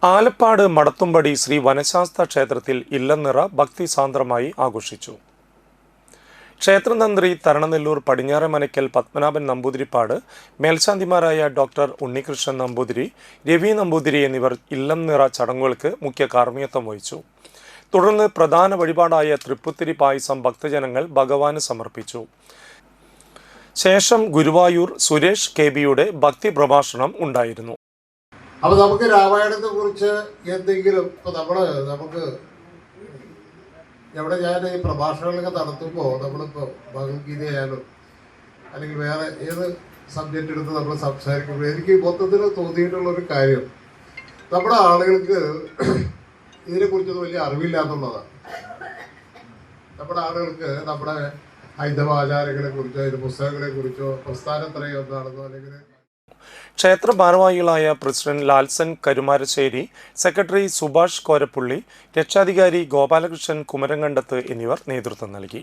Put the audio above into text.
ആലപ്പാട് മടത്തുംപടി ശ്രീ വനശാസ്ത്ര ക്ഷേത്രത്തിൽ ഇല്ലംനിറ ഭക്തിസാന്ദ്രമായി ആഘോഷിച്ചു. ക്ഷേത്രതന്ത്രി തരണനെല്ലൂർ പടിഞ്ഞാറമനയ്ക്കൽ പത്മനാഭൻ നമ്പൂതിരിപ്പാട്, മേൽശാന്തിമാരായ ഡോക്ടർ ഉണ്ണികൃഷ്ണൻ നമ്പൂതിരി, രവി നമ്പൂതിരി എന്നിവർ ഇല്ലംനിറ ചടങ്ങുകൾക്ക് മുഖ്യ കാർമ്മികത്വം വഹിച്ചു. തുടർന്ന് പ്രധാന വഴിപാടായ തൃപ്പുത്തിരി പായസം ഭക്തജനങ്ങൾ ഭഗവാന് സമർപ്പിച്ചു. ശേഷം ഗുരുവായൂർ സുരേഷ് കെ.ബിയുടെ ഭക്തി പ്രഭാഷണം ഉണ്ടായിരുന്നു. അപ്പോൾ നമുക്ക് രാമായണത്തെ കുറിച്ച് എന്തെങ്കിലും നമുക്ക് എവിടെ ഞാൻ ഈ പ്രഭാഷണങ്ങളൊക്കെ നടത്തുമ്പോൾ നമ്മളിപ്പോൾ ഭഗവത്ഗീതയായാലും അല്ലെങ്കിൽ വേറെ ഏത് സബ്ജക്റ്റ് എടുത്ത് നമ്മൾ സംസാരിക്കുമ്പോൾ എനിക്ക് മൊത്തത്തിൽ തോന്നിയിട്ടുള്ളൊരു കാര്യം, നമ്മുടെ ആളുകൾക്ക് ഇതിനെക്കുറിച്ചൊന്നും വലിയ അറിവില്ല എന്നുള്ളതാണ്. നമ്മുടെ ആളുകൾക്ക് നമ്മുടെ ഹൈന്ദവ ആചാരങ്ങളെ കുറിച്ചോ അതിൻ്റെ പുസ്തകങ്ങളെ കുറിച്ചോ പ്രസ്ഥാനത്രയം എന്താണെന്നോ അല്ലെങ്കിൽ ക്ഷേത്ര ഭാരവാഹികളായ പ്രസിഡന്റ് ലാൽസൻ കരുമാരശ്ശേരി, സെക്രട്ടറി സുഭാഷ് കോരപ്പുള്ളി, രക്ഷാധികാരി ഗോപാലകൃഷ്ണൻ കുമരംകണ്ടത്ത് എന്നിവർ നേതൃത്വം നൽകി.